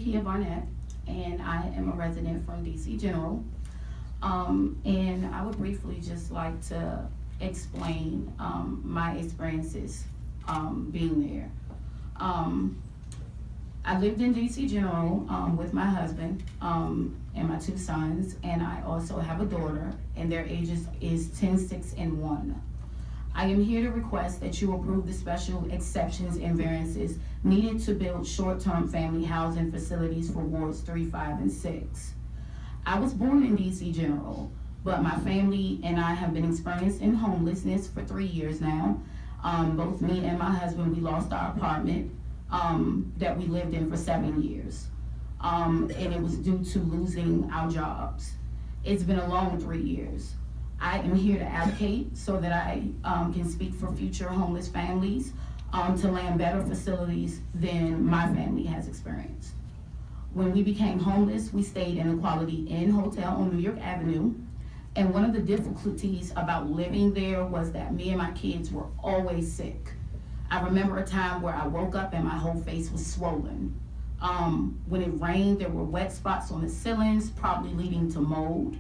Barnett, and I am a resident from DC General. And I would briefly just like to explain my experiences being there. I lived in DC General with my husband and my two sons, and I also have a daughter, and their ages is 10, 6, and 1. I am here to request that you approve the special exceptions and variances needed to build short-term family housing facilities for wards 3, 5, and 6. I was born in DC General, but my family and I have been experiencing homelessness for 3 years now. Both me and my husband, we lost our apartment that we lived in for 7 years. And it was due to losing our jobs. It's been a long 3 years. I am here to advocate so that I can speak for future homeless families to land better facilities than my family has experienced. When we became homeless, we stayed in a Quality Inn hotel on New York Avenue. And one of the difficulties about living there was that me and my kids were always sick. I remember a time where I woke up and my whole face was swollen. When it rained, there were wet spots on the ceilings, probably leading to mold.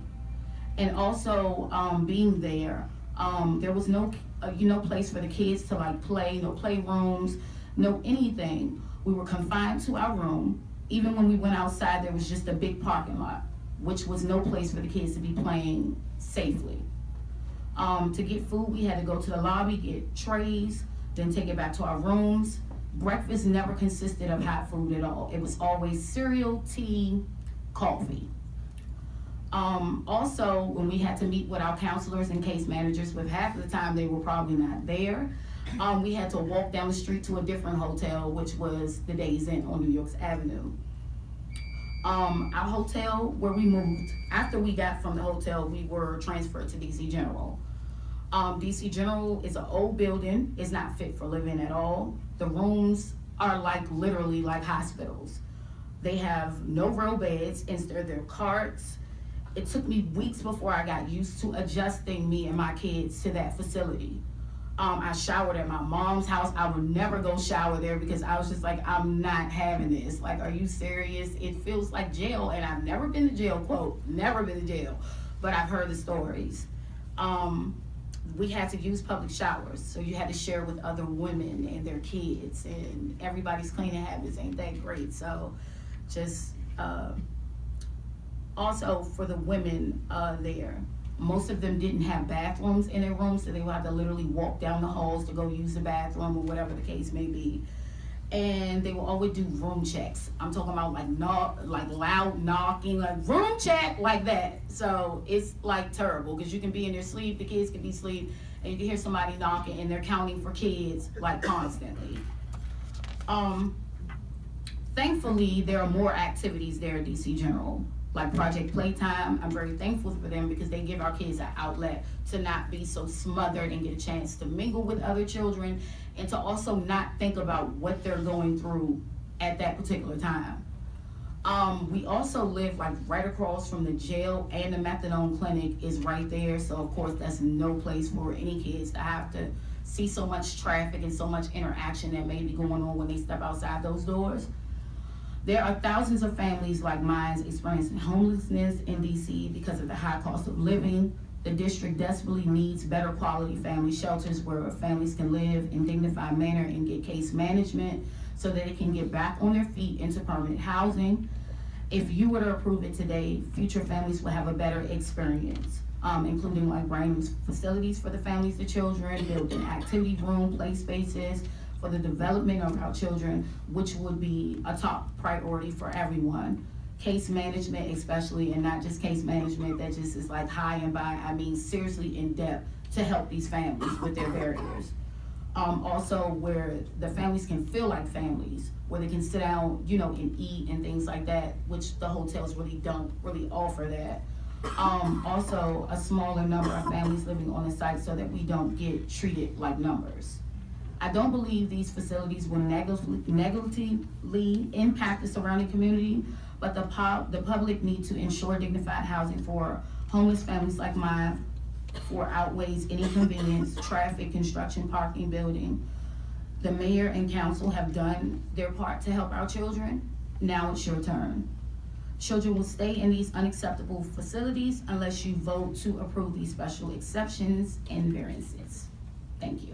And also being there, there was no place for the kids to like play, no playrooms, no anything. We were confined to our room. Even when we went outside, there was just a big parking lot, which was no place for the kids to be playing safely. To get food, we had to go to the lobby, get trays, then take it back to our rooms. Breakfast never consisted of hot food at all. It was always cereal, tea, coffee. Also, when we had to meet with our counselors and case managers, with half of the time they were probably not there, we had to walk down the street to a different hotel, which was the Days Inn on New York's Avenue. Our hotel where we moved, after we got from the hotel, we were transferred to DC General. DC General is an old building. It's not fit for living at all. The rooms are like literally like hospitals. They have no real beds, instead they're carts. It took me weeks before I got used to adjusting me and my kids to that facility. I showered at my mom's house. I would never go shower there because I was just like, I'm not having this. Like, are you serious? It feels like jail, and I've never been to jail, quote, never been to jail, but I've heard the stories. We had to use public showers, so you had to share with other women and their kids, and everybody's cleaning habits ain't that great. So just also for the women there, most of them didn't have bathrooms in their rooms, so they would have to literally walk down the halls to go use the bathroom or whatever the case may be. And they will always do room checks. I'm talking about like loud knocking, like room check, like that. So it's like terrible because you can be in your sleep, the kids can be asleep, and you can hear somebody knocking and they're counting for kids like constantly. Thankfully, there are more activities there at DC General, like Project Playtime. I'm very thankful for them because they give our kids an outlet to not be so smothered and get a chance to mingle with other children and to also not think about what they're going through at that particular time. We also live like right across from the jail, and the methadone clinic is right there. So of course that's no place for any kids to have to see so much traffic and so much interaction that may be going on when they step outside those doors. There are thousands of families like mine experiencing homelessness in DC because of the high cost of living. The district desperately needs better quality family shelters where families can live in dignified manner and get case management so that they can get back on their feet into permanent housing. If you were to approve it today, future families will have a better experience, including like brand new facilities for the families, the children, building activity room, play spaces, for the development of our children, which would be a top priority for everyone. Case management especially, and not just case management that just is like high and by, I mean seriously in depth to help these families with their barriers. Also where the families can feel like families, where they can sit down, and eat and things like that, which the hotels really don't really offer that. Also a smaller number of families living on the site so that we don't get treated like numbers. I don't believe these facilities will negatively impact the surrounding community, but the public need to ensure dignified housing for homeless families like mine for outweighs any convenience, traffic, construction, parking, building. The mayor and council have done their part to help our children. Now it's your turn. Children will stay in these unacceptable facilities unless you vote to approve these special exceptions and variances. Thank you.